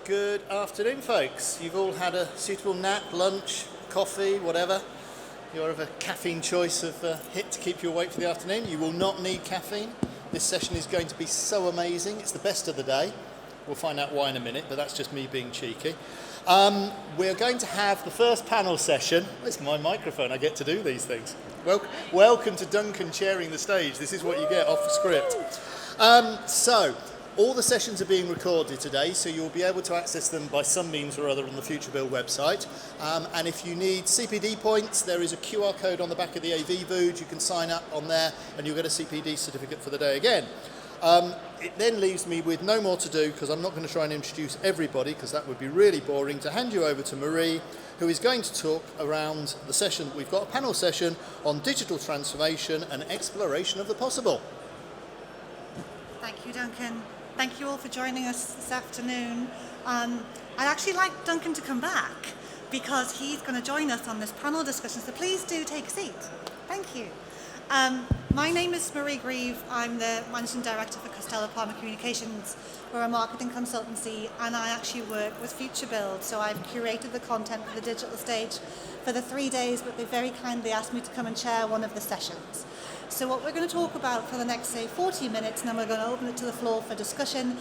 Good afternoon, folks. You've all had a suitable nap, lunch, coffee, whatever. You're of a caffeine choice of hit to keep you awake for the afternoon. You will not need caffeine. This session is going to be so amazing. It's the best of the day. We'll find out why in a minute, but that's just me being cheeky. We're going to have the first panel session. It's my microphone, I get to do these things. Welcome to Duncan chairing the stage. This is what you get off the script. So, all the sessions are being recorded today, so you'll be able to access them by some means or other on the Future Build website. And if you need CPD points, there is a QR code on the back of the AV booth. You can sign up on there and you'll get a CPD certificate for the day again. It then leaves me with no more to do, because I'm not going to try and introduce everybody, because that would be really boring, to hand you over to Marie, who is going to talk around the session. We've got a panel session on digital transformation and exploration of the possible. Thank you, Duncan. Thank you all for joining us this afternoon. I'd actually like Duncan to come back, because he's going to join us on this panel discussion, so please do take a seat. Thank you. My name is Marie Grieve. I'm the Managing Director for Costello Palmer Communications. We're a marketing consultancy, and I actually work with Future Build, so I've curated the content for the digital stage for the 3 days, but they very kindly asked me to come and chair one of the sessions. So what we're going to talk about for the next, say, 40 minutes, and then we're going to open it to the floor for discussion,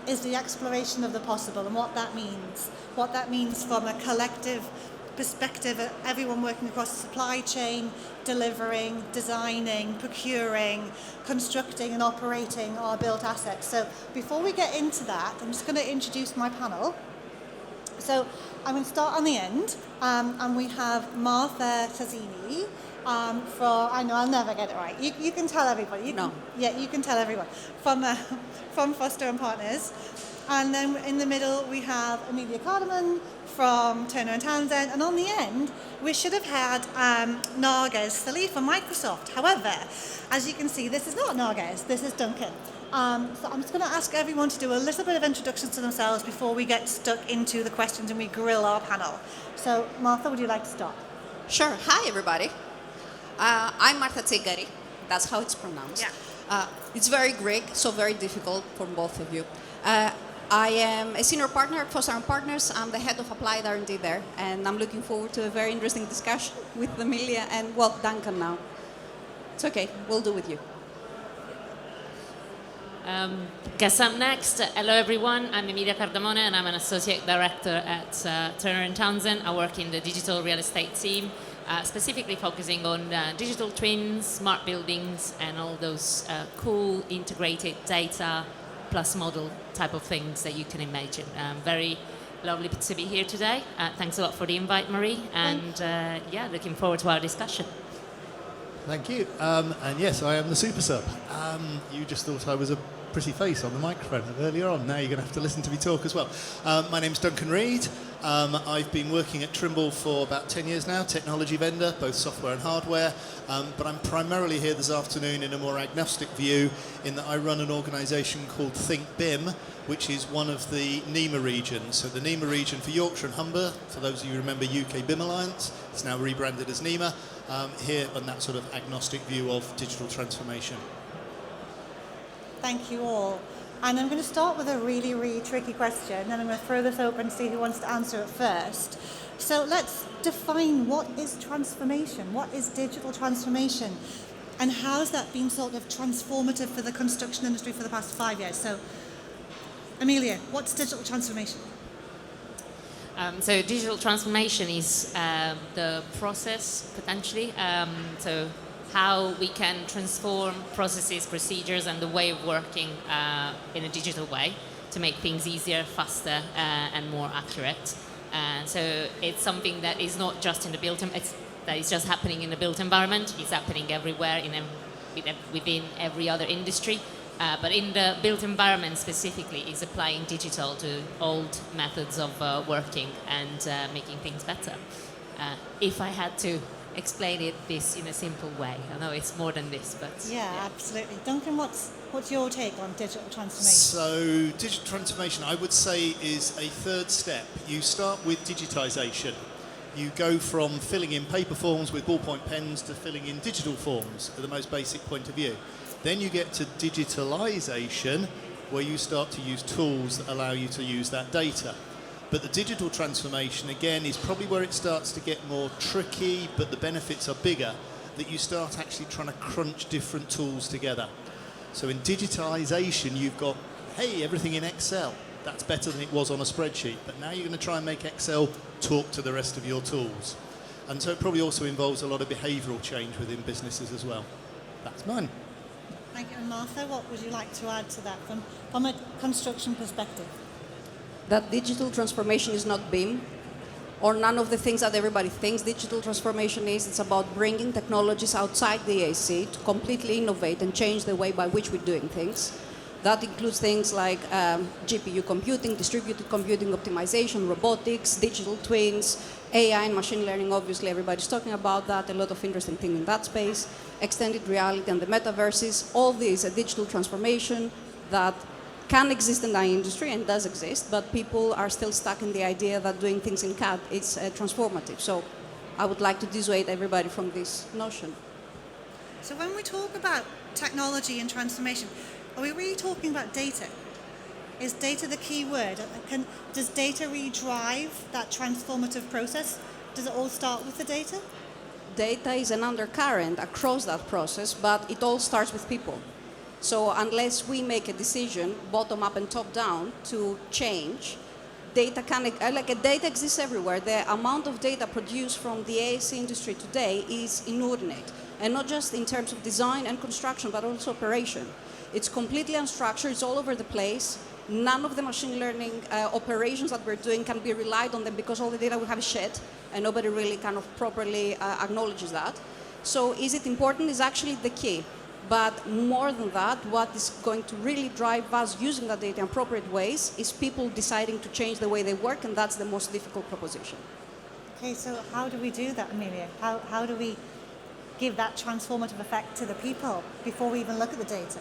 is the exploration of the possible and what that means. What that means from a collective perspective, everyone working across the supply chain, delivering, designing, procuring, constructing and operating our built assets. So before we get into that, I'm just going to introduce my panel. So I'm going to start on the end, and we have Martha Tazzini, I know I'll never get it right. You can tell everybody. You can tell everyone. From Foster and Partners. And then in the middle we have Amelia Cardamon from Turner and Townsend. And on the end we should have had Narges Salih from Microsoft. However, as you can see, this is not Narges, this is Duncan. So I'm just going to ask everyone to do a little bit of introductions to themselves before we get stuck into the questions and we grill our panel. So Martha, would you like to start? Sure. Hi, everybody. I'm Martha Tsigari. That's how it's pronounced. Yeah. It's very Greek, so very difficult for both of you. I am a senior partner at Foster & Partners. I'm the head of applied R&D there, and I'm looking forward to a very interesting discussion with Amelia and, well, Duncan now. It's okay. We'll do with you. Guess I'm next. Hello, everyone. I'm Emilia Cardamone, and I'm an associate director at Turner & Townsend. I work in the digital real estate team, specifically focusing on digital twins, smart buildings, and all those cool integrated data plus model type of things that you can imagine. Very lovely to be here today. Thanks a lot for the invite, Marie, and looking forward to our discussion. Thank you. And yes, I am the super sub. You just thought I was a pretty face on the microphone earlier on. Now you're going to have to listen to me talk as well. My name's Duncan Reid. I've been working at Trimble for about 10 years now, technology vendor, both software and hardware. But I'm primarily here this afternoon in a more agnostic view, in that I run an organisation called Think BIM, which is one of the NEMA regions. So the NEMA region for Yorkshire and Humber, for those of you who remember UK BIM Alliance, it's now rebranded as NEMA, here on that sort of agnostic view of digital transformation. Thank you all. And I'm going to start with a really, really tricky question, and I'm going to throw this open to see who wants to answer it first. So let's define what is transformation, what is digital transformation, and how has that been sort of transformative for the construction industry for the past 5 years? So, Amelia, what's digital transformation? So digital transformation is the process, potentially, so how we can transform processes, procedures, and the way of working in a digital way to make things easier, faster, and more accurate. So it's something that is not just in the built that is just happening in the built environment. It's happening everywhere within every other industry. But in the built environment specifically, is applying digital to old methods of working and making things better. If I had to explain this in a simple way. I know it's more than this, but... Yeah, absolutely. Duncan, what's your take on digital transformation? So, digital transformation, I would say, is a third step. You start with digitisation. You go from filling in paper forms with ballpoint pens to filling in digital forms at the most basic point of view. Then you get to digitalisation, where you start to use tools that allow you to use that data. But the digital transformation, again, is probably where it starts to get more tricky, but the benefits are bigger, that you start actually trying to crunch different tools together. So in digitalization, you've got, hey, everything in Excel. That's better than it was on a spreadsheet. But now you're going to try and make Excel talk to the rest of your tools. And so it probably also involves a lot of behavioural change within businesses as well. That's mine. Thank you. And Martha, what would you like to add to that from a construction perspective? That digital transformation is not BIM or none of the things that everybody thinks digital transformation is. It's about bringing technologies outside the AC to completely innovate and change the way by which we're doing things. That includes things like GPU computing, distributed computing optimization, robotics, digital twins, AI and machine learning. Obviously, everybody's talking about that. A lot of interesting things in that space. Extended reality and the metaverses. All these are digital transformation that can exist in our industry and does exist, but people are still stuck in the idea that doing things in CAD is transformative. So I would like to dissuade everybody from this notion. So when we talk about technology and transformation, are we really talking about data? Is data the key word? Does data really drive that transformative process? Does it all start with the data? Data is an undercurrent across that process, but it all starts with people. So unless we make a decision, bottom up and top down, to change, data data exists everywhere. The amount of data produced from the AEC industry today is inordinate, and not just in terms of design and construction, but also operation. It's completely unstructured. It's all over the place. None of the machine learning operations that we're doing can be relied on them because all the data we have is shared, and nobody really kind of properly acknowledges that. So is it important? Is actually the key. But more than that, what is going to really drive us using that data in appropriate ways is people deciding to change the way they work, and that's the most difficult proposition. Okay, so how do we do that, Amelia? How do we give that transformative effect to the people before we even look at the data?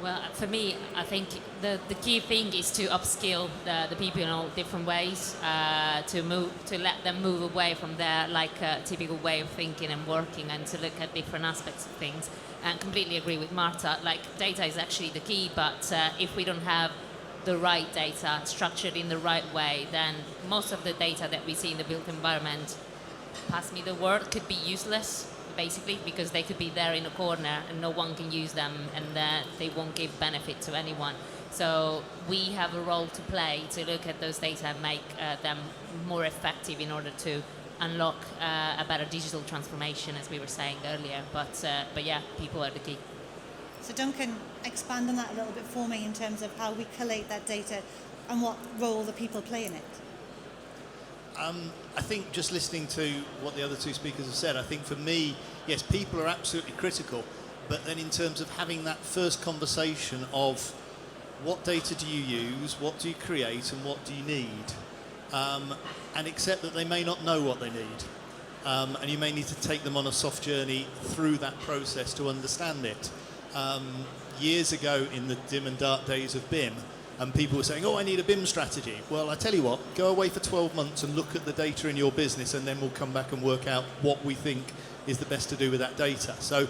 Well, for me, I think the key thing is to upskill the people in all different ways, to let them move away from their typical way of thinking and working, and to look at different aspects of things. And completely agree with Marta. Data is actually the key, but if we don't have the right data structured in the right way, then most of the data that we see in the built environment, pass me the word, could be useless. Basically, because they could be there in a corner and no one can use them, and they won't give benefit to anyone. So we have a role to play to look at those data and make them more effective in order to unlock a better digital transformation, as we were saying earlier. But yeah, people are the key. So Duncan, expand on that a little bit for me in terms of how we collate that data and what role the people play in it. I think just listening to what the other two speakers have said, I think for me, yes, people are absolutely critical, but then in terms of having that first conversation of what data do you use, what do you create, and what do you need, and accept that they may not know what they need, and you may need to take them on a soft journey through that process to understand it. Years ago, in the dim and dark days of BIM, and people were saying, oh, I need a BIM strategy. Well, I tell you what, go away for 12 months and look at the data in your business, and then we'll come back and work out what we think is the best to do with that data. So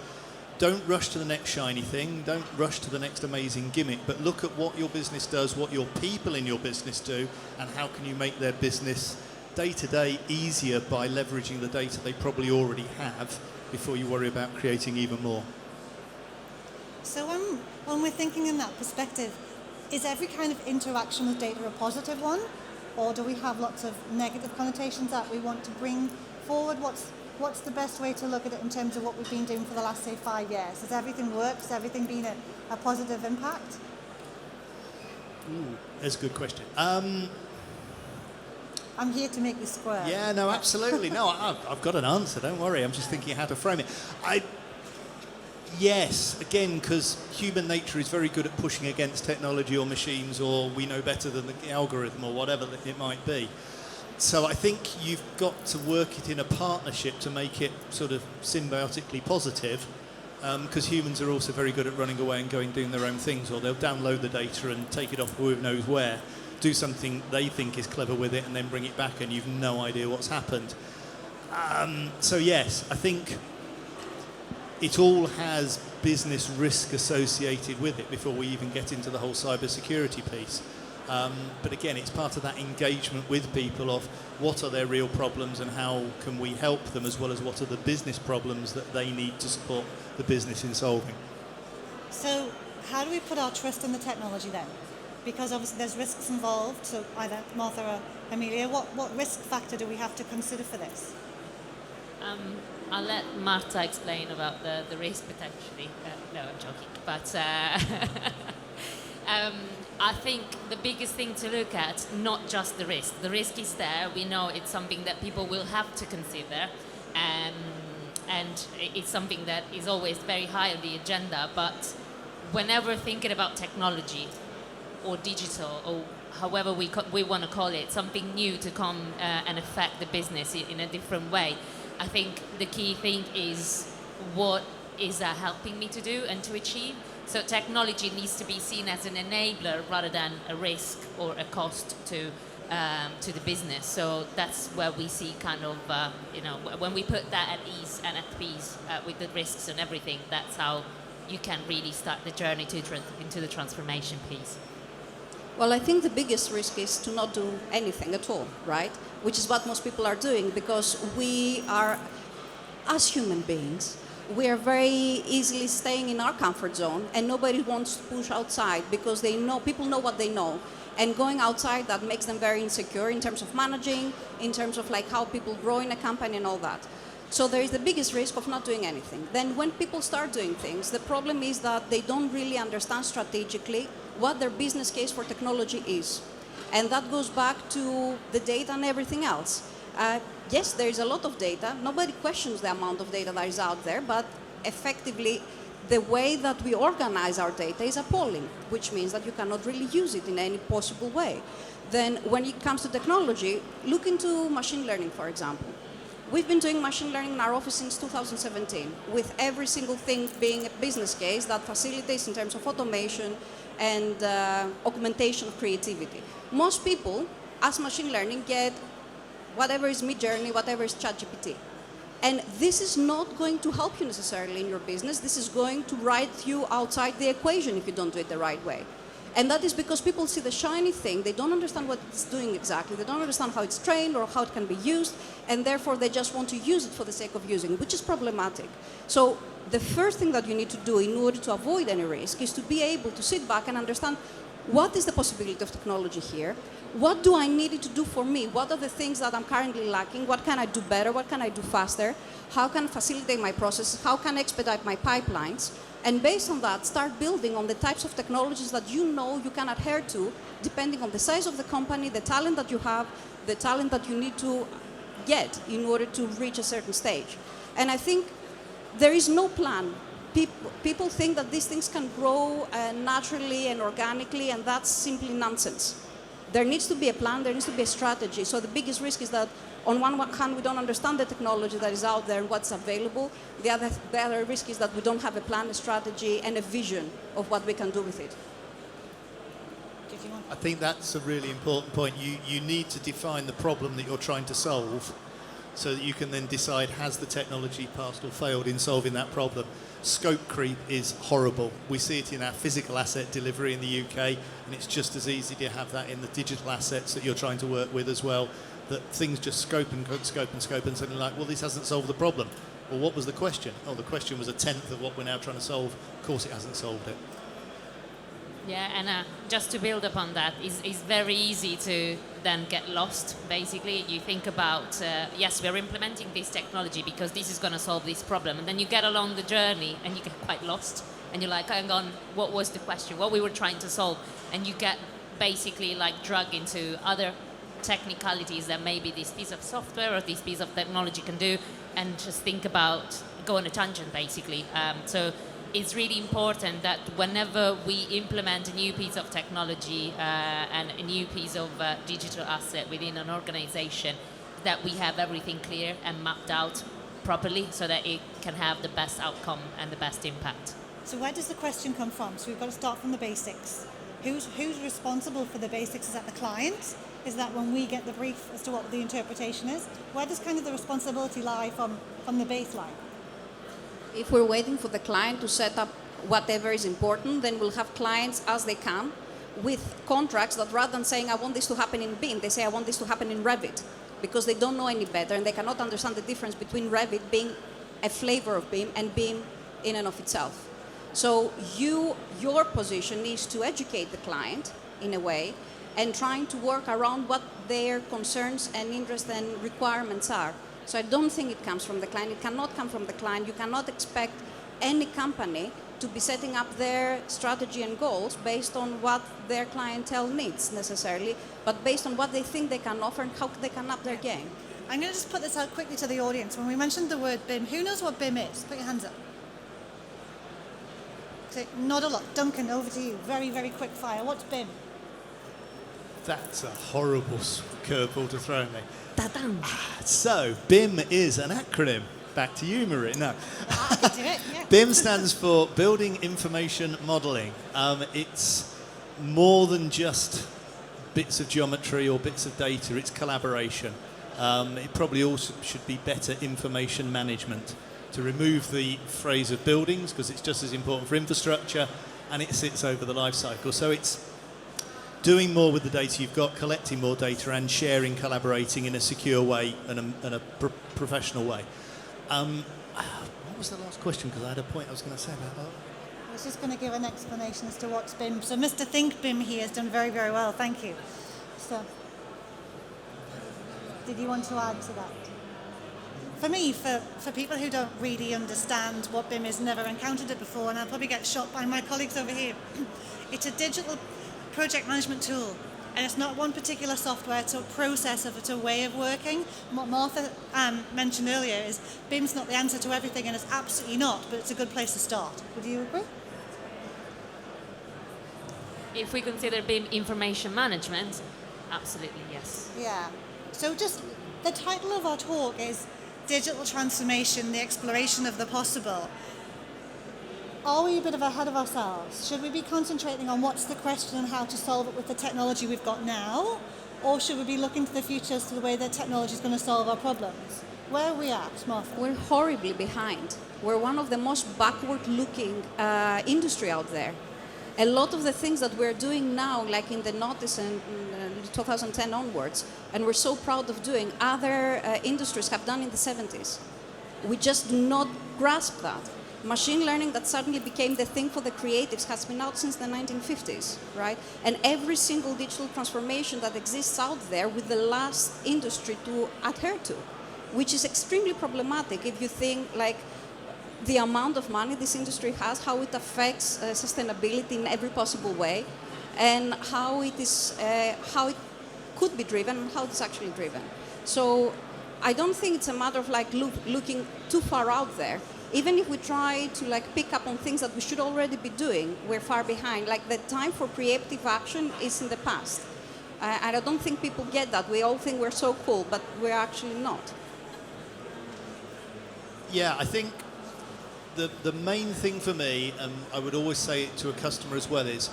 don't rush to the next shiny thing, don't rush to the next amazing gimmick, but look at what your business does, what your people in your business do, and how can you make their business day-to-day easier by leveraging the data they probably already have before you worry about creating even more. So when we're thinking in that perspective, is every kind of interaction with data a positive one, or do we have lots of negative connotations that we want to bring forward? What's the best way to look at it in terms of what we've been doing for the last, say, 5 years? Has everything worked? Has everything been a positive impact? Ooh, that's a good question. I'm here to make you square. Yeah, no, absolutely. No, I've got an answer, don't worry. I'm just thinking how to frame it. Yes, again, because human nature is very good at pushing against technology or machines, or we know better than the algorithm or whatever that it might be. So I think you've got to work it in a partnership to make it sort of symbiotically positive, because humans are also very good at running away and doing their own things, or they'll download the data and take it off who knows where, do something they think is clever with it, and then bring it back, and you've no idea what's happened. So yes, I think it all has business risk associated with it before we even get into the whole cybersecurity piece. But again, it's part of that engagement with people of what are their real problems and how can we help them, as well as what are the business problems that they need to support the business in solving. So how do we put our trust in the technology then? Because obviously there's risks involved, so either Martha or Amelia, what risk factor do we have to consider for this? I'll let Marta explain about the risk potentially. No, I'm joking. But I think the biggest thing to look at, not just the risk. The risk is there. We know it's something that people will have to consider. And it's something that is always very high on the agenda. But whenever thinking about technology or digital or however we want to call it, something new to come and affect the business in a different way, I think the key thing is what is that helping me to do and to achieve. So technology needs to be seen as an enabler rather than a risk or a cost to the business. So that's where we see kind of, when we put that at ease and at peace with the risks and everything, that's how you can really start the journey into the transformation piece. Well, I think the biggest risk is to not do anything at all, right? Which is what most people are doing, because we are, as human beings, we are very easily staying in our comfort zone, and nobody wants to push outside because people know what they know. And going outside, that makes them very insecure in terms of managing, in terms of like how people grow in a company and all that. So there is the biggest risk of not doing anything. Then when people start doing things, the problem is that they don't really understand strategically what their business case for technology is. And that goes back to the data and everything else. Yes, there is a lot of data. Nobody questions the amount of data that is out there, but effectively, the way that we organize our data is appalling, which means that you cannot really use it in any possible way. Then when it comes to technology, look into machine learning, for example. We've been doing machine learning in our office since 2017, with every single thing being a business case that facilitates in terms of automation and augmentation of creativity. Most people, as machine learning, get whatever is Midjourney, whatever is ChatGPT. And this is not going to help you necessarily in your business. This is going to write you outside the equation if you don't do it the right way. And that is because people see the shiny thing, they don't understand what it's doing exactly, they don't understand how it's trained or how it can be used, and therefore they just want to use it for the sake of using it, which is problematic. So the first thing that you need to do in order to avoid any risk is to be able to sit back and understand what is the possibility of technology here, what do I need it to do for me, what are the things that I'm currently lacking, what can I do better, what can I do faster, how can I facilitate my processes, how can I expedite my pipelines. And based on that, start building on the types of technologies that you know you can adhere to, depending on the size of the company, the talent that you have, the talent that you need to get in order to reach a certain stage. And I think there is no plan. People think that these things can grow naturally and organically, and that's simply nonsense. There needs to be a plan, there needs to be a strategy. So the biggest risk is that on one hand, we don't understand the technology that is out there and what's available. The other risk is that we don't have a plan, a strategy, and a vision of what we can do with it. I think that's a really important point. You need to define the problem that you're trying to solve so that you can then decide, has the technology passed or failed in solving that problem. Scope creep is horrible. We see it in our physical asset delivery in the UK, and it's just as easy to have that in the digital assets that you're trying to work with as well, that things just scope and scope and scope, and suddenly like, well, this hasn't solved the problem. Well, what was the question? Oh, the question was a tenth of what we're now trying to solve. Of course it hasn't solved it. Yeah, and just to build upon that, it's very easy to then get lost, basically. You think about, yes, we're implementing this technology because this is going to solve this problem. And then you get along the journey and you get quite lost. And you're like, hang on, what was the question? What we were trying to solve? And you get basically like dragged into other technicalities that maybe this piece of software or this piece of technology can do, and just think about, go on a tangent, basically. So it's really important that whenever we implement a new piece of technology and a new piece of digital asset within an organization, that we have everything clear and mapped out properly so that it can have the best outcome and the best impact. So where does the question come from? So we've got to start from the basics. Who's responsible for the basics? Is that the client? Is that when we get the brief as to what the interpretation is? Where does kind of the responsibility lie from the baseline? If we're waiting for the client to set up whatever is important, then we'll have clients as they come with contracts that rather than saying, I want this to happen in BIM, they say, I want this to happen in Revit, because they don't know any better and they cannot understand the difference between Revit being a flavor of BIM and BIM in and of itself. So your position is to educate the client in a way and trying to work around what their concerns and interests and requirements are. So I don't think it comes from the client. It cannot come from the client. You cannot expect any company to be setting up their strategy and goals based on what their clientele needs necessarily, but based on what they think they can offer and how they can up their game. I'm going to just put this out quickly to the audience. When we mentioned the word BIM, who knows what BIM is? Put your hands up. So, not a lot. Duncan, over to you. Very, very quick fire. What's BIM? That's a horrible curveball to throw at me. Ta-dam. So, BIM is an acronym. Back to you, Marie. No. I can do it, yeah. BIM stands for Building Information Modelling. It's more than just bits of geometry or bits of data, it's collaboration. It probably also should be better information management, to remove the phrase of buildings, because it's just as important for infrastructure and it sits over the life cycle. So it's doing more with the data you've got, collecting more data and sharing, collaborating in a secure way and a professional way. What was the last question? Because I had a point I was going to say about that. I was just going to give an explanation as to what's BIM. So Mr. Think BIM here has done very, very well. Thank you. So, did you want to add to that? For me, for people who don't really understand what BIM is, never encountered it before, and I'll probably get shot by my colleagues over here, it's a digital project management tool. And it's not one particular software, it's a process it's a way of working. What Martha mentioned earlier is BIM's not the answer to everything, and it's absolutely not, but it's a good place to start. Would you agree? If we consider BIM information management, absolutely yes. Yeah. So just the title of our talk is Digital Transformation, the Exploration of the Possible. Are we a bit ahead of ourselves? Should we be concentrating on what's the question and how to solve it with the technology we've got now? Or should we be looking to the future as to the way that technology is going to solve our problems? Where are we at, Martha? We're horribly behind. We're one of the most backward-looking industry out there. A lot of the things that we're doing now, like in the notice in 2010 onwards, and we're so proud of doing, other industries have done in the 70s. We just do not grasp that. Machine learning that suddenly became the thing for the creatives has been out since the 1950s, right? And every single digital transformation that exists out there with the last industry to adhere to, which is extremely problematic if you think like the amount of money this industry has, how it affects sustainability in every possible way, and how it is, how it could be driven and how it's actually driven. So I don't think it's a matter of like looking too far out there. Even if we try to like pick up on things that we should already be doing, we're far behind. Like the time for preemptive action is in the past. And I don't think people get that. We all think we're so cool, but we're actually not. Yeah, I think the main thing for me, and I would always say it to a customer as well, is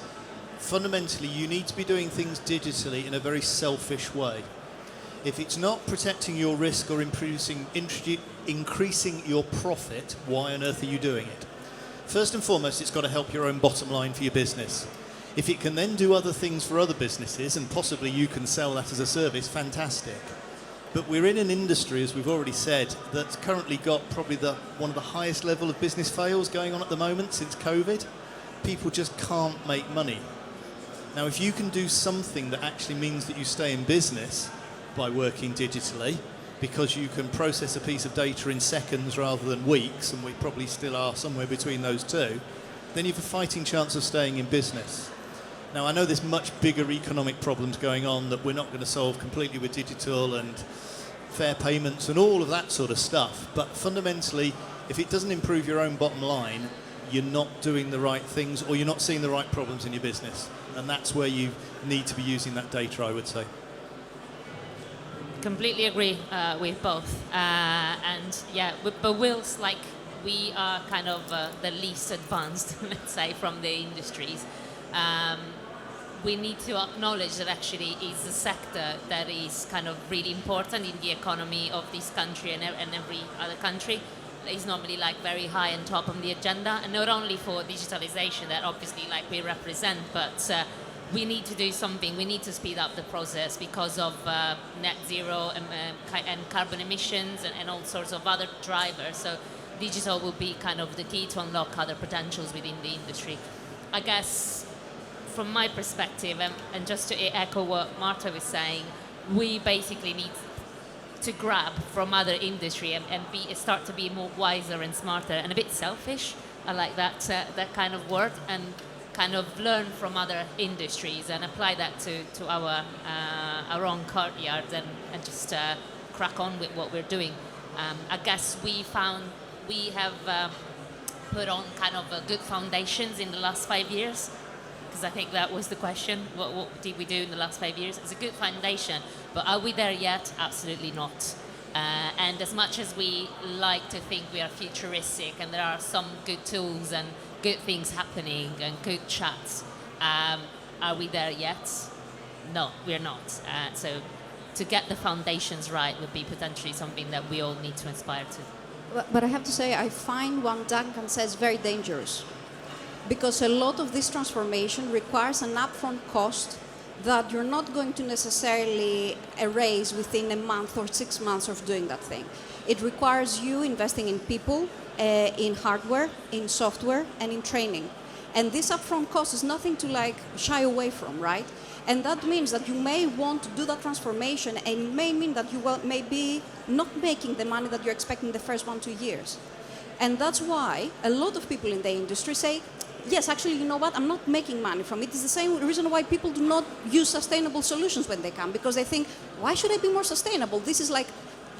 fundamentally you need to be doing things digitally in a very selfish way. If it's not protecting your risk or increasing your profit, why on earth are you doing it? First and foremost, it's got to help your own bottom line for your business. If it can then do other things for other businesses, and possibly you can sell that as a service, fantastic. But we're in an industry, as we've already said, that's currently got probably one of the highest level of business fails going on at the moment since COVID. People just can't make money. Now, if you can do something that actually means that you stay in business by working digitally, because you can process a piece of data in seconds rather than weeks, and we probably still are somewhere between those two, then you have a fighting chance of staying in business. Now, I know there's much bigger economic problems going on that we're not going to solve completely with digital and fair payments and all of that sort of stuff, but fundamentally, if it doesn't improve your own bottom line, you're not doing the right things or you're not seeing the right problems in your business. And that's where you need to be using that data, I would say. Completely agree with both. And yeah, but whilst like we are kind of the least advanced, let's say, from the industries, we need to acknowledge that actually is a sector that is kind of really important in the economy of this country and every other country. is normally like very high on top of the agenda, and not only for digitalization that obviously like we represent, but we need to do something. We need to speed up the process because of net zero and carbon emissions and all sorts of other drivers. So digital will be kind of the key to unlock other potentials within the industry. I guess from my perspective, and just to echo what Marta was saying, we basically need to grab from other industry and start to be more wiser and smarter and a bit selfish. I like that kind of word, and kind of learn from other industries and apply that to our own courtyard and just crack on with what we're doing. I guess we have put on kind of good foundations in the last 5 years, because I think that was the question. What did we do in the last 5 years? It's a good foundation, but are we there yet? Absolutely not. And as much as we like to think we are futuristic and there are some good tools and good things happening and good chats, are we there yet? No, we're not. So to get the foundations right would be potentially something that we all need to aspire to. But I have to say, I find what Duncan says very dangerous, because a lot of this transformation requires an upfront cost that you're not going to necessarily erase within a month or 6 months of doing that thing. It requires you investing in people, in hardware, in software, and in training. And this upfront cost is nothing to like shy away from, right? And that means that you may want to do that transformation, and it may mean that you may be not making the money that you're expecting the first 1-2 years. And that's why a lot of people in the industry say, yes, actually, you know what, I'm not making money from it. It's the same reason why people do not use sustainable solutions when they come, because they think, why should I be more sustainable? This is like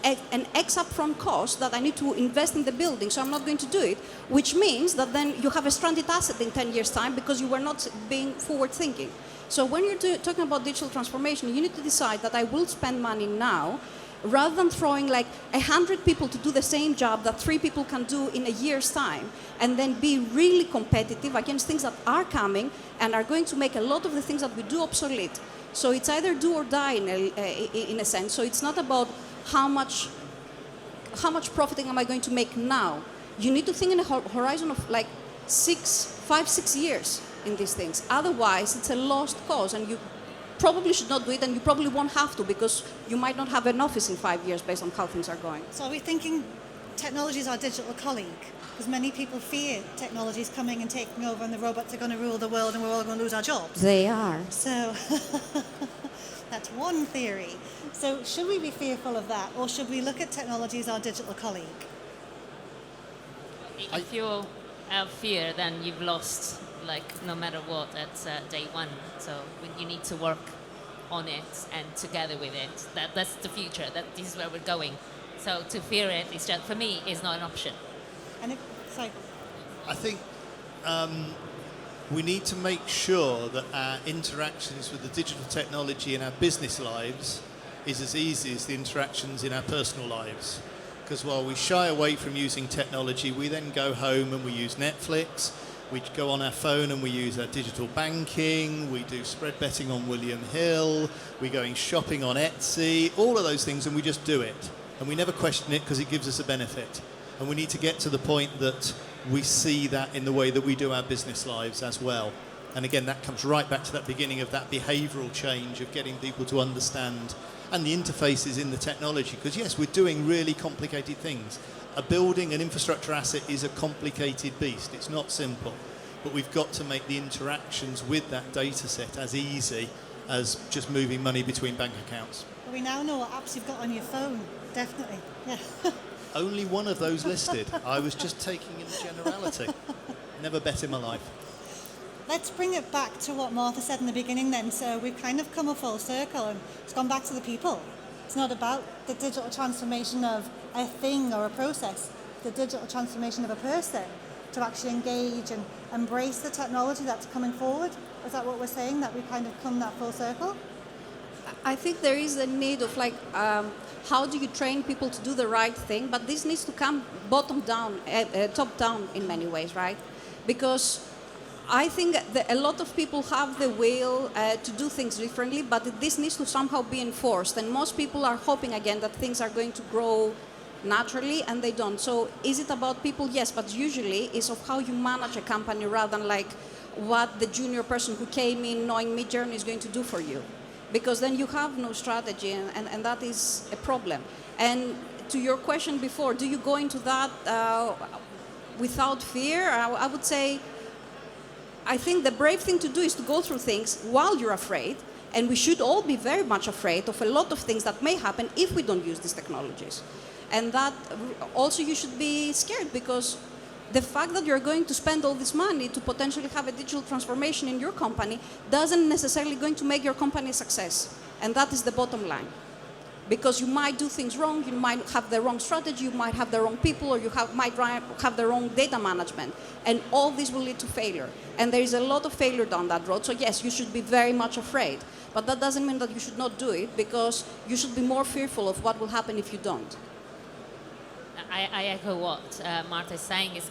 an X upfront cost that I need to invest in the building, so I'm not going to do it, which means that then you have a stranded asset in 10 years' time because you were not being forward-thinking. So when you're talking about digital transformation, you need to decide that I will spend money now, rather than throwing like 100 people to do the same job that 3 people can do in a year's time, and then be really competitive against things that are coming and are going to make a lot of the things that we do obsolete. So it's either do or die in a sense. So it's not about how much profiting am I going to make now. You need to think in a horizon of like 5-6 years in these things. Otherwise, it's a lost cause, and you probably should not do it, and you probably won't have to, because you might not have an office in 5 years based on how things are going. So are we thinking technology is our digital colleague? Because many people fear technology is coming and taking over, and the robots are going to rule the world and we're all going to lose our jobs. They are. So that's one theory. So should we be fearful of that, or should we look at technology as our digital colleague? If you have fear, then you've lost, like, no matter what, at day one. So you need to work on it and together with it. That's the future. This is where we're going. So to fear it is just, for me, is not an option. And sorry. I think we need to make sure that our interactions with the digital technology in our business lives is as easy as the interactions in our personal lives. Because while we shy away from using technology, we then go home and we use Netflix, we go on our phone and we use our digital banking, we do spread betting on William Hill, we're going shopping on Etsy, all of those things, and we just do it. And we never question it because it gives us a benefit. And we need to get to the point that we see that in the way that we do our business lives as well. And again, that comes right back to that beginning of that behavioural change of getting people to understand, and the interfaces in the technology. Because yes, we're doing really complicated things. A building, an infrastructure asset is a complicated beast. It's not simple. But we've got to make the interactions with that data set as easy as just moving money between bank accounts. Well, we now know what apps you've got on your phone. Definitely. Yeah. Only one of those listed. I was just taking in the generality. Never bet in my life. Let's bring it back to what Martha said in the beginning then. So we've kind of come a full circle, and it's gone back to the people. It's not about the digital transformation of a thing or a process, the digital transformation of a person to actually engage and embrace the technology that's coming forward. Is that what we're saying, that we've kind of come that full circle? I think there is a need of like, how do you train people to do the right thing? But this needs to come bottom down, top down in many ways, right? Because I think that a lot of people have the will to do things differently, but this needs to somehow be enforced. And most people are hoping again that things are going to grow naturally and they don't. So is it about people? Yes, but usually it's of how you manage a company rather than like what the junior person who came in knowing Midjourney is going to do for you. Because then you have no strategy and that is a problem. And to your question before, do you go into that without fear? I would say, I think the brave thing to do is to go through things while you're afraid, and we should all be very much afraid of a lot of things that may happen if we don't use these technologies. And that also you should be scared, because the fact that you're going to spend all this money to potentially have a digital transformation in your company doesn't necessarily going to make your company a success. And that is the bottom line. Because you might do things wrong, you might have the wrong strategy, you might have the wrong people, or you might have the wrong data management. And all this will lead to failure. And there is a lot of failure down that road. So yes, you should be very much afraid. But that doesn't mean that you should not do it, because you should be more fearful of what will happen if you don't. I echo what Marta is saying. Is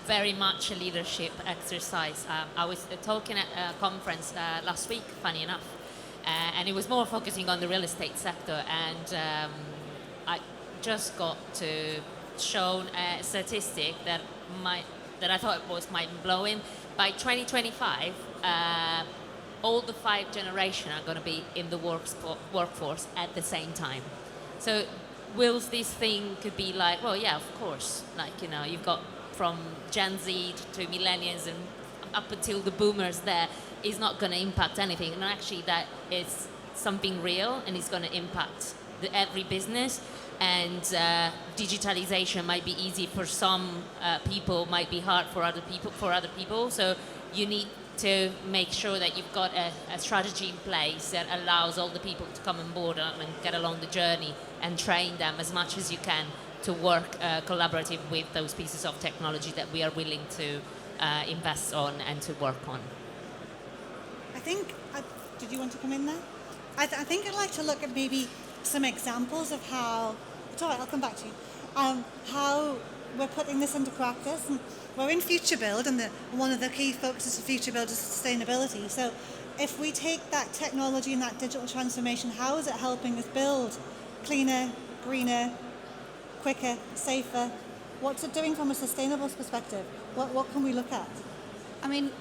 very much a leadership exercise. I was talking at a conference last week, funny enough, and it was more focusing on the real estate sector. And I just got shown a statistic that I thought was mind-blowing. By 2025, all the 5 generations are going to be in the workforce at the same time. So whilst this thing could be like, well, yeah, of course, like, you know, you've got from Gen Z to millennials and up until the boomers there, is not going to impact anything. And actually that is something real, and it's going to impact every business. And digitalization might be easy for some people, might be hard for other people. So you need to make sure that you've got a strategy in place that allows all the people to come on board and get along the journey, and train them as much as you can to work collaborative with those pieces of technology that we are willing to invest on and to work on. I think, did you want to come in there? I think I'd like to look at maybe some examples of how, it's all right, I'll come back to you, how we're putting this into practice. And we're in Future Build, and one of the key focuses of Future Build is sustainability. So if we take that technology and that digital transformation, how is it helping us build cleaner, greener, quicker, safer? What's it doing from a sustainable perspective? What can we look at? I mean,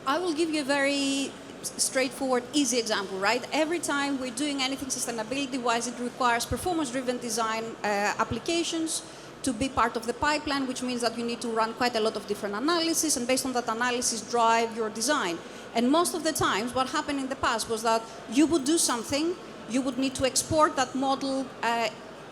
I will give you a very straightforward, easy example, right? Every time we're doing anything sustainability-wise, it requires performance-driven design applications to be part of the pipeline, which means that you need to run quite a lot of different analysis, and based on that analysis, drive your design. And most of the times, what happened in the past was that you would do something, you would need to export that model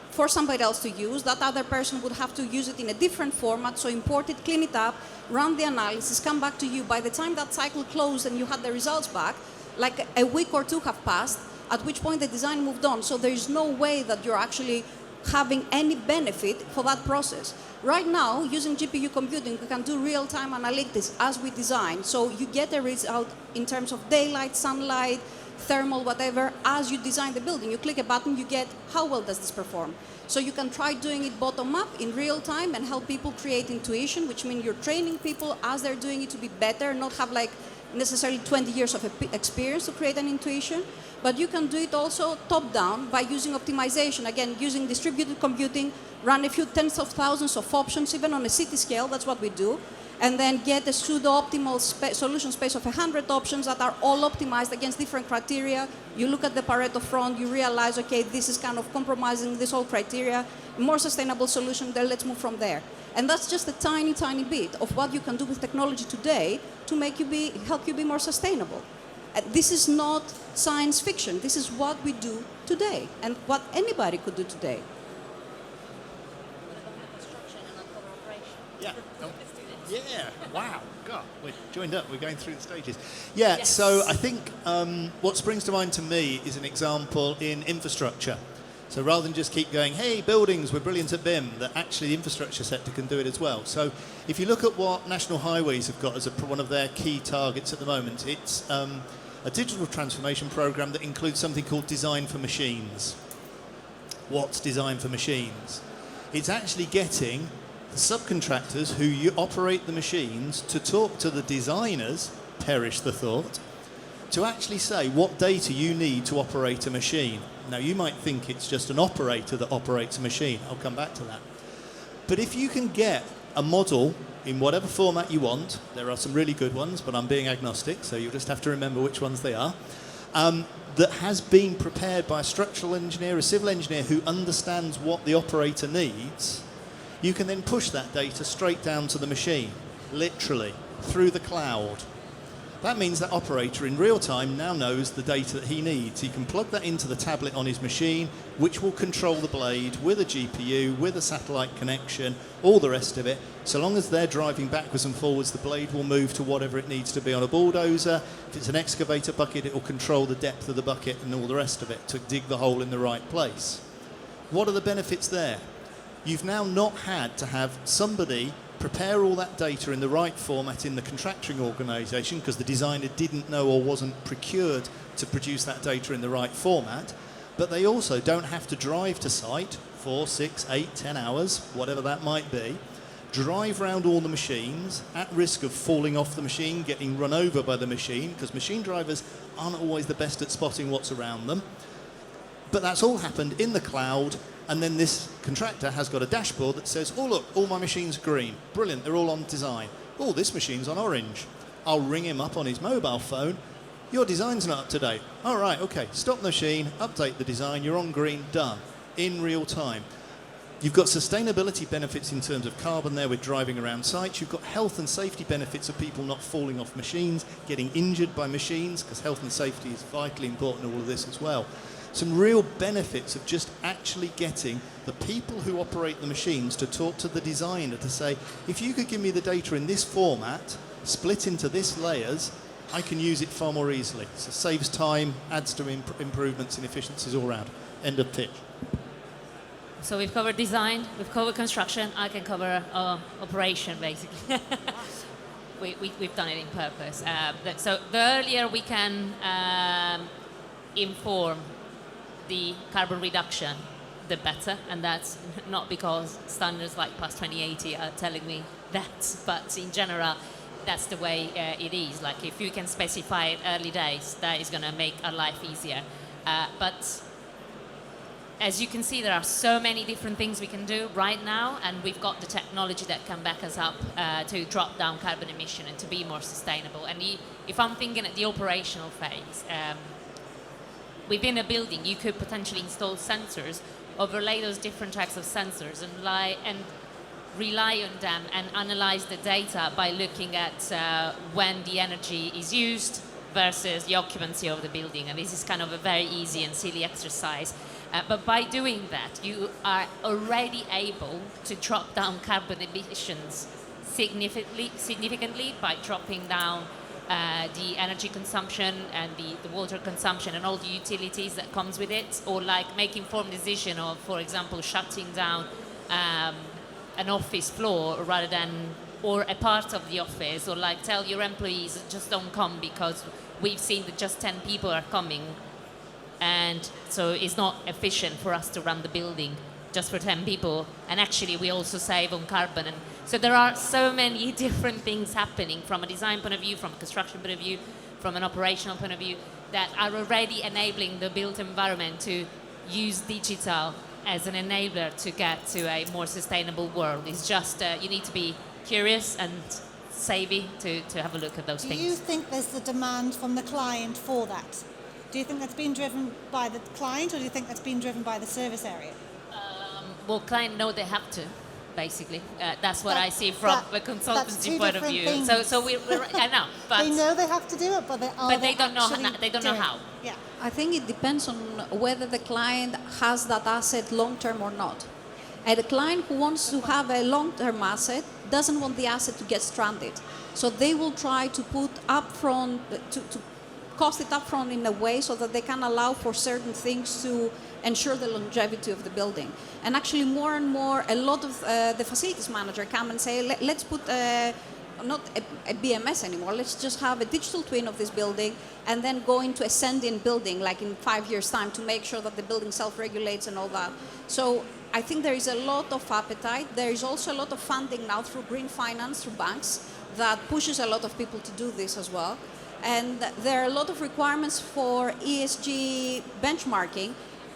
for somebody else to use. That other person would have to use it in a different format, so import it, clean it up, run the analysis, come back to you. By the time that cycle closed and you had the results back, like a week or 2 have passed, at which point the design moved on. So there is no way that you're actually having any benefit for that process. Right now, using GPU computing, we can do real-time analytics as we design. So you get a result in terms of daylight, sunlight, thermal, whatever, as you design the building. You click a button, you get how well does this perform. So you can try doing it bottom-up in real time and help people create intuition, which means you're training people as they're doing it to be better, not have like necessarily 20 years of experience to create an intuition. But you can do it also top-down by using optimization. Again, using distributed computing, run a few tens of thousands of options, even on a city scale, that's what we do. And then get a pseudo-optimal solution space of 100 options that are all optimized against different criteria. You look at the Pareto front, you realize, okay, this is kind of compromising this whole criteria. More sustainable solution, then let's move from there. And that's just a tiny, tiny bit of what you can do with technology today to help you be more sustainable. This is not science fiction. This is what we do today and what anybody could do today. Yeah. Oh. Yeah. Wow. God, we're joined up. We're going through the stages. Yeah. Yes. So I think what springs to mind to me is an example in infrastructure. So rather than just keep going, hey, buildings, we're brilliant at BIM, that actually the infrastructure sector can do it as well. So if you look at what National Highways have got as one of their key targets at the moment, it's a digital transformation program that includes something called Design for Machines. What's Design for Machines? It's actually getting the subcontractors who operate the machines to talk to the designers, perish the thought, to actually say what data you need to operate a machine. Now, you might think it's just an operator that operates a machine. I'll come back to that. But if you can get a model in whatever format you want, there are some really good ones, but I'm being agnostic, so you'll just have to remember which ones they are, that has been prepared by a structural engineer, a civil engineer who understands what the operator needs, you can then push that data straight down to the machine, literally, through the cloud. That means that operator in real time now knows the data that he needs. He can plug that into the tablet on his machine, which will control the blade with a GPU, with a satellite connection, all the rest of it. So long as they're driving backwards and forwards, the blade will move to whatever it needs to be on a bulldozer. If it's an excavator bucket, it will control the depth of the bucket and all the rest of it to dig the hole in the right place. What are the benefits there? You've now not had to have somebody prepare all that data in the right format in the contracting organisation because the designer didn't know or wasn't procured to produce that data in the right format, but they also don't have to drive to site 4, 6, 8, 10 hours, whatever that might be, drive around all the machines at risk of falling off the machine, getting run over by the machine, because machine drivers aren't always the best at spotting what's around them. But that's all happened in the cloud, and then this contractor has got a dashboard that says, oh look, all my machines are green. Brilliant, they're all on design. Oh, this machine's on orange. I'll ring him up on his mobile phone. Your design's not up to date. All right, okay, stop the machine, update the design, you're on green, done. In real time. You've got sustainability benefits in terms of carbon there with driving around sites. You've got health and safety benefits of people not falling off machines, getting injured by machines, because health and safety is vitally important in all of this as well. Some real benefits of just actually getting the people who operate the machines to talk to the designer to say, if you could give me the data in this format, split into this layers, I can use it far more easily. So it saves time, adds to improvements in efficiencies all around. End of pitch. So we've covered design, we've covered construction, I can cover operation basically. We've done it in purpose. So the earlier we can inform the carbon reduction, the better, and that's not because standards like PAS 2080 are telling me that, but in general, that's the way it is. Like if you can specify it early days, that is going to make our life easier. But as you can see, there are so many different things we can do right now, and we've got the technology that can back us up to drop down carbon emission and to be more sustainable. And if I'm thinking at the operational phase, within a building, you could potentially install sensors, overlay those different types of sensors, and rely on them and analyze the data by looking at when the energy is used versus the occupancy of the building. And this is kind of a very easy and silly exercise. But by doing that, you are already able to drop down carbon emissions significantly by dropping down the energy consumption and the water consumption and all the utilities that comes with it, or like make informed decision of, for example, shutting down an office floor rather than, or a part of the office, or like tell your employees just don't come because we've seen that just 10 people are coming, and so it's not efficient for us to run the building just for 10 people, and actually we also save on carbon. And so there are so many different things happening from a design point of view, from a construction point of view, from an operational point of view, that are already enabling the built environment to use digital as an enabler to get to a more sustainable world. It's just, you need to be curious and savvy to have a look at those things. Do you think there's the demand from the client for that? Do you think that's been driven by the client, or do you think that's been driven by the service area? Well, clients know they have to, basically. That's what I see from a consultancy point of view. So we're I know, but they know they have to do it, but they don't know how. Yeah. I think it depends on whether the client has that asset long-term or not. And a client who wants to have a long-term asset doesn't want the asset to get stranded. So they will try to put upfront, to cost it upfront in a way so that they can allow for certain things to ensure the longevity of the building. And actually more and more, a lot of the facilities manager come and say, let's put not a BMS anymore, let's just have a digital twin of this building and then go into a send-in building like in 5 years' time to make sure that the building self-regulates and all that. So I think there is a lot of appetite. There is also a lot of funding now through green finance, through banks, that pushes a lot of people to do this as well. And there are a lot of requirements for ESG benchmarking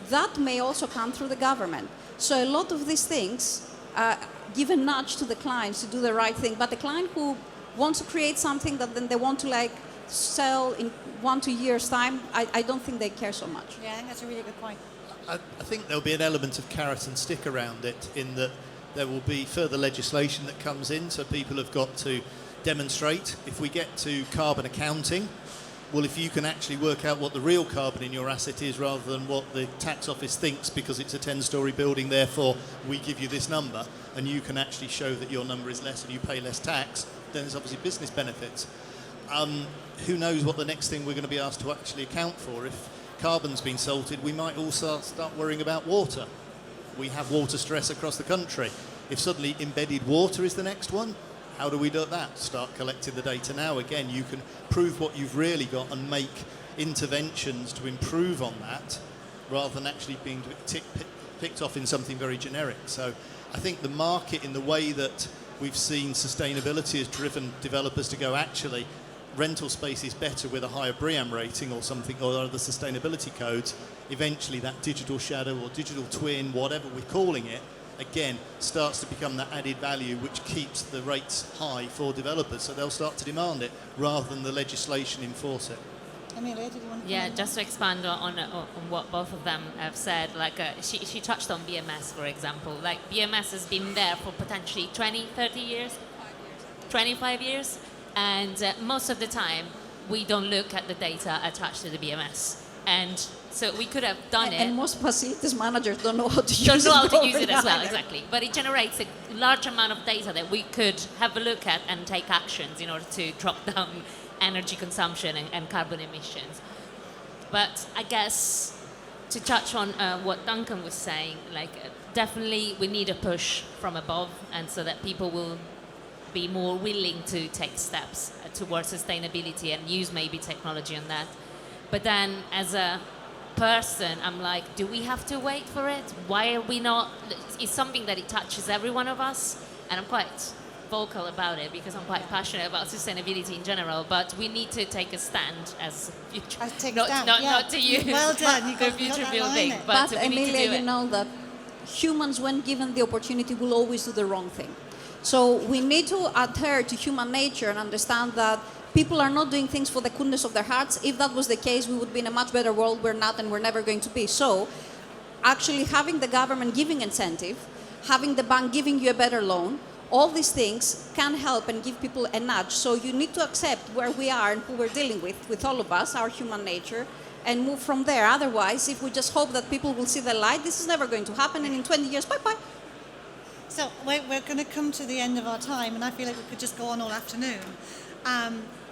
that may also come through the government. So a lot of these things give a nudge to the clients to do the right thing. But the client who wants to create something that then they want to like sell in 1 to 2 years' time, I don't think they care so much. Yeah, I think that's a really good point. I think there'll be an element of carrot and stick around it, in that there will be further legislation that comes in, so people have got to demonstrate. If we get to carbon accounting, well, if you can actually work out what the real carbon in your asset is rather than what the tax office thinks because it's a 10-storey building, therefore we give you this number, and you can actually show that your number is less and you pay less tax, then there's obviously business benefits. Who knows what the next thing we're going to be asked to actually account for. If carbon's been salted, we might also start worrying about water. We have water stress across the country. If suddenly embedded water is the next one, how do we do that? Start collecting the data now. Again, you can prove what you've really got and make interventions to improve on that rather than actually being picked off in something very generic. So I think the market, in the way that we've seen sustainability has driven developers to go, actually, rental space is better with a higher BREEAM rating or something, or other sustainability codes. Eventually that digital shadow or digital twin, whatever we're calling it, again, starts to become that added value which keeps the rates high for developers. So they'll start to demand it rather than the legislation enforce it. Amelia, did you want to Yeah, comment? just to expand on what both of them have said, like she touched on BMS, for example. Like BMS has been there for potentially 20, 30 years, 25 years, and most of the time we don't look at the data attached to the BMS. And so we could have done it. And most facilities managers don't know how to use it. Don't know how to use it as well, either. exactly. But it generates a large amount of data that we could have a look at and take actions in order to drop down energy consumption and carbon emissions. But I guess to touch on what Duncan was saying, like definitely we need a push from above, and so that people will be more willing to take steps towards sustainability and use maybe technology on that. But then as a person, I'm like, do we have to wait for it? Why are we not? It's something that it touches every one of us, and I'm quite vocal about it because I'm quite passionate about sustainability in general, but we need to take a stand as future, not to use well done. You the got future that building, line. But we need to Emilia, do you it. know that humans, when given the opportunity, will always do the wrong thing. So we need to adhere to human nature and understand that people are not doing things for the goodness of their hearts. If that was the case, we would be in a much better world. We're not, and we're never going to be. So actually having the government giving incentive, having the bank giving you a better loan, all these things can help and give people a nudge. So you need to accept where we are and who we're dealing with all of us, our human nature, and move from there. Otherwise, if we just hope that people will see the light, this is never going to happen. And in 20 years, bye-bye. So we're going to come to the end of our time, and I feel like we could just go on all afternoon.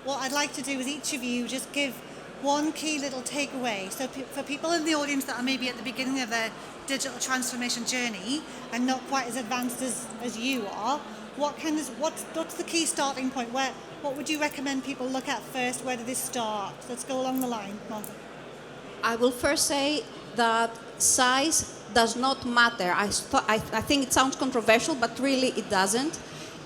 What I'd like to do is each of you just give one key little takeaway. So for people in the audience that are maybe at the beginning of their digital transformation journey and not quite as advanced as you are, what's the key starting point? What would you recommend people look at first? Where do they start? Let's go along the line, Martha. I will first say that size does not matter. I think it sounds controversial, but really it doesn't.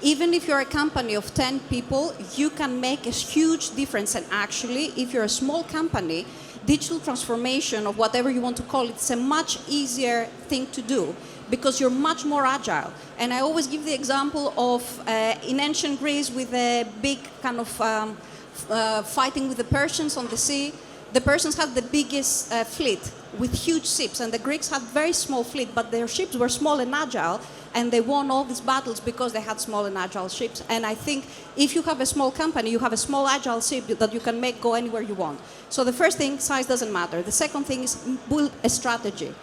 Even if you're a company of 10 people, you can make a huge difference. And actually, if you're a small company, digital transformation of whatever you want to call it, it's a much easier thing to do because you're much more agile. And I always give the example of in ancient Greece with a big kind of fighting with the Persians on the sea. The Persians had the biggest fleet with huge ships, and the Greeks had very small fleet, but their ships were small and agile, and they won all these battles because they had small and agile ships. And I think if you have a small company, you have a small agile ship that you can make go anywhere you want. So the first thing, size doesn't matter. The second thing is build a strategy.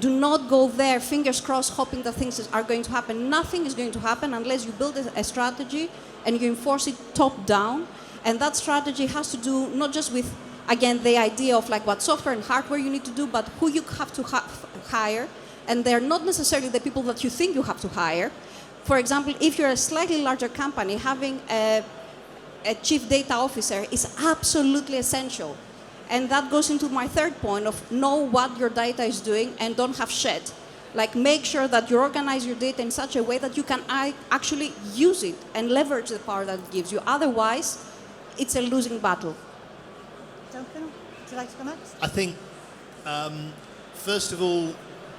Do not go there, fingers crossed, hoping that things are going to happen. Nothing is going to happen unless you build a strategy and you enforce it top down. And that strategy has to do not just with, again, the idea of like what software and hardware you need to do, but who you have to hire. And they're not necessarily the people that you think you have to hire. For example, if you're a slightly larger company, having a chief data officer is absolutely essential. And that goes into my third point of know what your data is doing and don't have shed. Like make sure that you organize your data in such a way that you can actually use it and leverage the power that it gives you. Otherwise, it's a losing battle. Duncan, would you like to go next? I think first of all,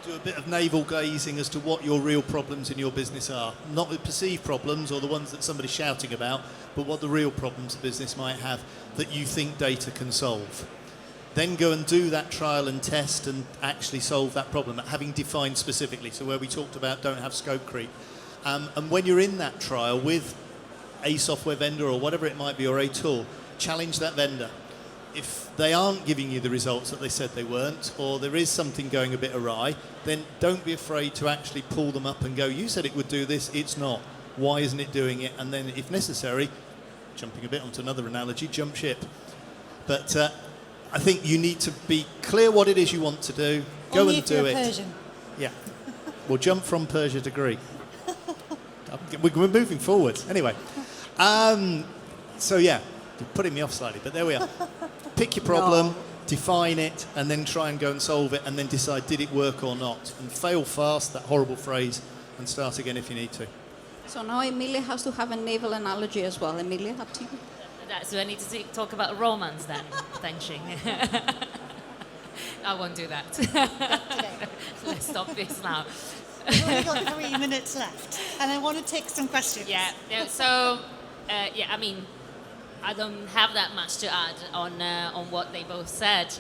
do a bit of navel gazing as to what your real problems in your business are. Not the perceived problems or the ones that somebody's shouting about, but what the real problems the business might have that you think data can solve. Then go and do that trial and test and actually solve that problem, having defined specifically. So where we talked about don't have scope creep. And when you're in that trial with a software vendor or whatever it might be, or a tool, challenge that vendor. If they aren't giving you the results that they said they weren't, or there is something going a bit awry, then don't be afraid to actually pull them up and go, you said it would do this, it's not. Why isn't it doing it? And then if necessary, jumping a bit onto another analogy, jump ship. But I think you need to be clear what it is you want to do, go Only and if you're do it. Persian. Yeah. We'll jump from Persia to Greek. We're moving forward. Anyway. So yeah, you're putting me off slightly, but there we are. Pick your problem, define it, and then try and go and solve it, and then decide did it work or not. And fail fast, that horrible phrase, and start again if you need to. So now Emilia has to have a naval analogy as well. Emilia, up to you. So I need to talk about romance then, Tenching. I won't do that. Let's stop this now. We've only got 3 minutes left, and I want to take some questions. Yeah. So, I mean, I don't have that much to add on what they both said,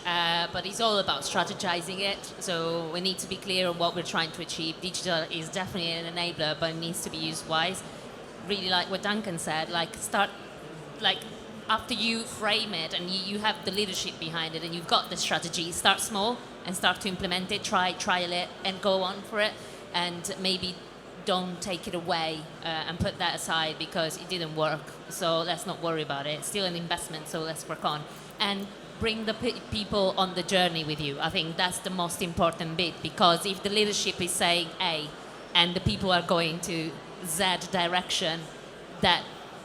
but it's all about strategizing it. So we need to be clear on what we're trying to achieve. Digital is definitely an enabler, but it needs to be used wise. Really like what Duncan said, after you frame it and you have the leadership behind it and you've got the strategy, start small and start to implement it, trial it and go on for it, and maybe don't take it away and put that aside because it didn't work. So let's not worry about it. It's still an investment, so let's work on. And bring the people on the journey with you. I think that's the most important bit, because if the leadership is saying A and the people are going to Z direction, that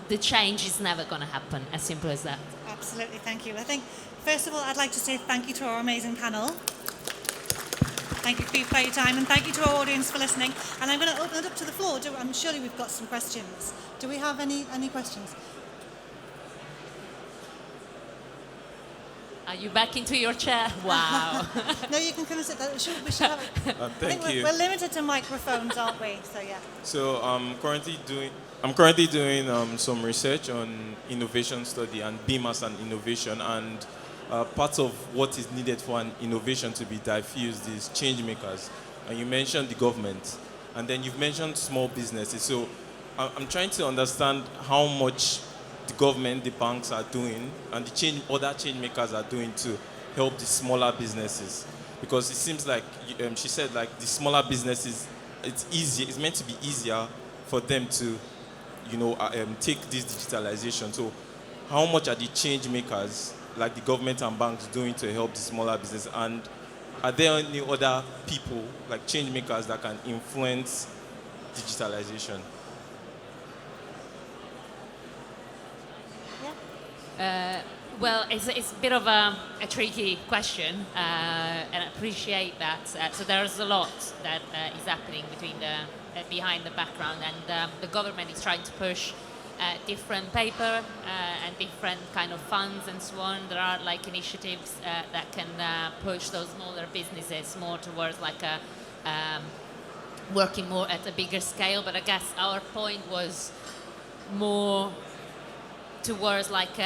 the change is never going to happen. As simple as that. Absolutely, thank you. I think, first of all, I'd like to say thank you to our amazing panel. Thank you for your time, and thank you to our audience for listening. And I'm going to open it up to the floor. I'm surely we've got some questions. Do we have any questions? Are you back into your chair? Wow. No, you can come and sit there. We should have it. I think we're limited to microphones, aren't we? So yeah. So I'm currently doing some research on innovation study and BIM as an innovation, and part of what is needed for an innovation to be diffused is change makers. And you mentioned the government, and then you've mentioned small businesses. So I'm trying to understand how much the government, the banks are doing, and other change makers are doing to help the smaller businesses. Because it seems like, she said, like the smaller businesses, it's meant to be easier for them to, take this digitalization. So how much are the change makers, like the government and banks, doing to help the smaller business? And are there any other people, like change makers, that can influence digitalization? Well, it's a bit of a tricky question, and I appreciate that. So there's a lot that is happening behind the background, and the government is trying to push different paper and different kind of funds and so on. There are like initiatives that can push those smaller businesses more towards like working more at a bigger scale. But I guess our point was more towards like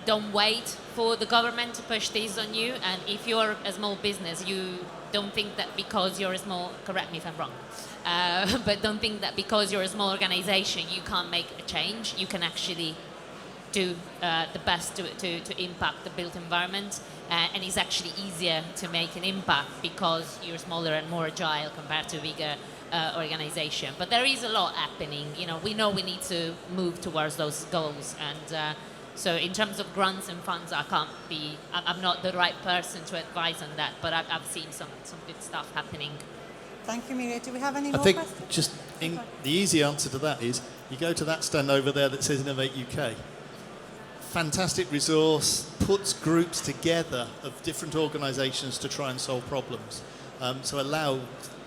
don't wait for the government to push these on you, and if you're a small business, you don't think that because you're a small, correct me if I'm wrong, but don't think that because you're a small organization you can't make a change. You can actually do the best to impact the built environment, and it's actually easier to make an impact because you're smaller and more agile compared to a bigger organization. But there is a lot happening. We know we need to move towards those goals, and so in terms of grants and funds, I'm not the right person to advise on that, but I've seen some good stuff happening. Thank you, Emilia. Do we have any more I think questions? the easy answer to that is you go to that stand over there that says Innovate UK. Fantastic resource, puts groups together of different organisations to try and solve problems. So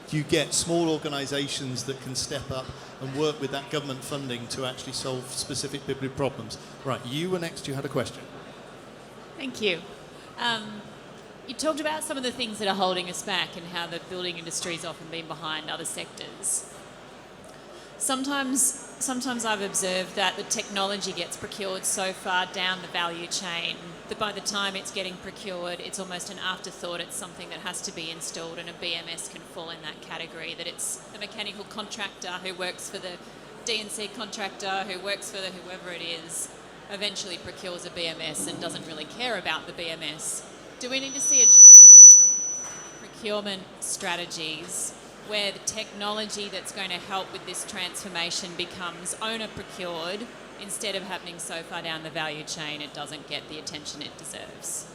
you get small organisations that can step up and work with that government funding to actually solve specific big problems. Right, you were next, you had a question. Thank you. You talked about some of the things that are holding us back and how the building industry has often been behind other sectors. Sometimes I've observed that the technology gets procured so far down the value chain that by the time it's getting procured, it's almost an afterthought. It's something that has to be installed, and a BMS can fall in that category, that it's the mechanical contractor who works for the D&C contractor, who works for whoever it is, eventually procures a BMS and doesn't really care about the BMS. Do we need to see procurement strategies where the technology that's going to help with this transformation becomes owner procured instead of happening so far down the value chain it doesn't get the attention it deserves?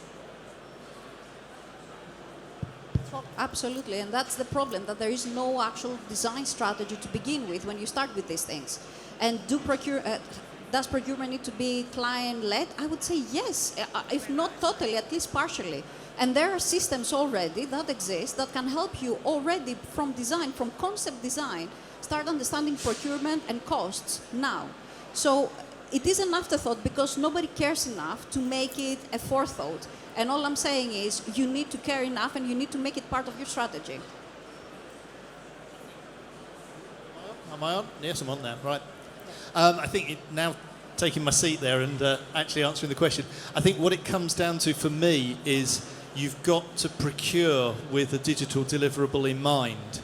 Absolutely, and that's the problem, that there is no actual design strategy to begin with when you start with these things. And does procurement need to be client-led? I would say yes, if not totally, at least partially. And there are systems already that exist that can help you already from design, from concept design, start understanding procurement and costs now. So it is an afterthought because nobody cares enough to make it a forethought. And all I'm saying is you need to care enough and you need to make it part of your strategy. Am I on? Yes, I'm on now. Right. I think now taking my seat there and actually answering the question, I think what it comes down to for me is you've got to procure with a digital deliverable in mind,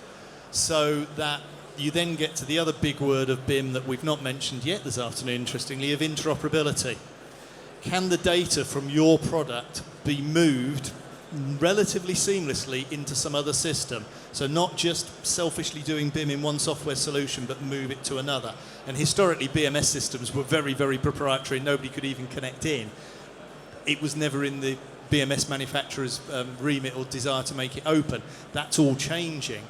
so that you then get to the other big word of BIM that we've not mentioned yet this afternoon, interestingly, of interoperability. Can the data from your product be moved relatively seamlessly into some other system? So not just selfishly doing BIM in one software solution, but move it to another. And historically, BMS systems were very, very proprietary. Nobody could even connect in. It was never in the BMS manufacturer's remit or desire to make it open. That's all changing.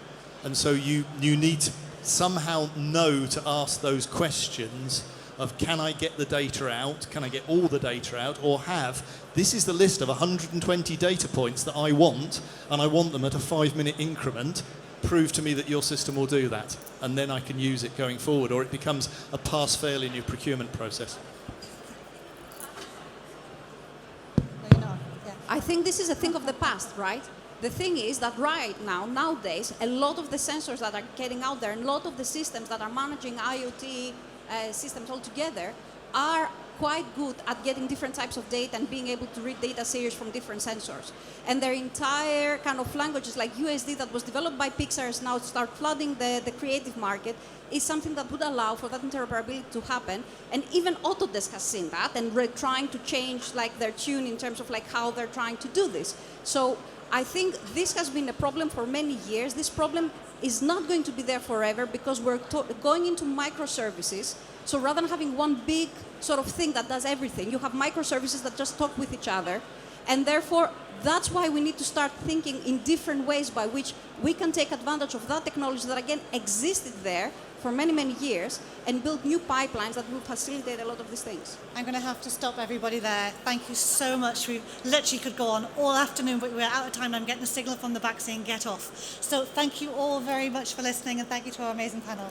And so you need to somehow know to ask those questions of, can I get the data out? Can I get all the data out? Or this is the list of 120 data points that I want, and I want them at a 5-minute increment. Prove to me that your system will do that, and then I can use it going forward, or it becomes a pass-fail in your procurement process. I think this is a thing of the past, right? The thing is that right now, nowadays, a lot of the sensors that are getting out there and a lot of the systems that are managing IoT systems altogether are quite good at getting different types of data and being able to read data series from different sensors. And their entire kind of languages like USD that was developed by Pixar is now start flooding the creative market is something that would allow for that interoperability to happen. And even Autodesk has seen that and trying to change like their tune in terms of like how they're trying to do this. So I think this has been a problem for many years. This problem is not going to be there forever because we're going into microservices. So rather than having one big sort of thing that does everything, you have microservices that just talk with each other. And therefore, that's why we need to start thinking in different ways by which we can take advantage of that technology that, again, existed there for many, many years and build new pipelines that will facilitate a lot of these things. I'm going to have to stop everybody there. Thank you so much. We literally could go on all afternoon, but we're out of time and I'm getting a signal from the back saying get off. So thank you all very much for listening, and thank you to our amazing panel.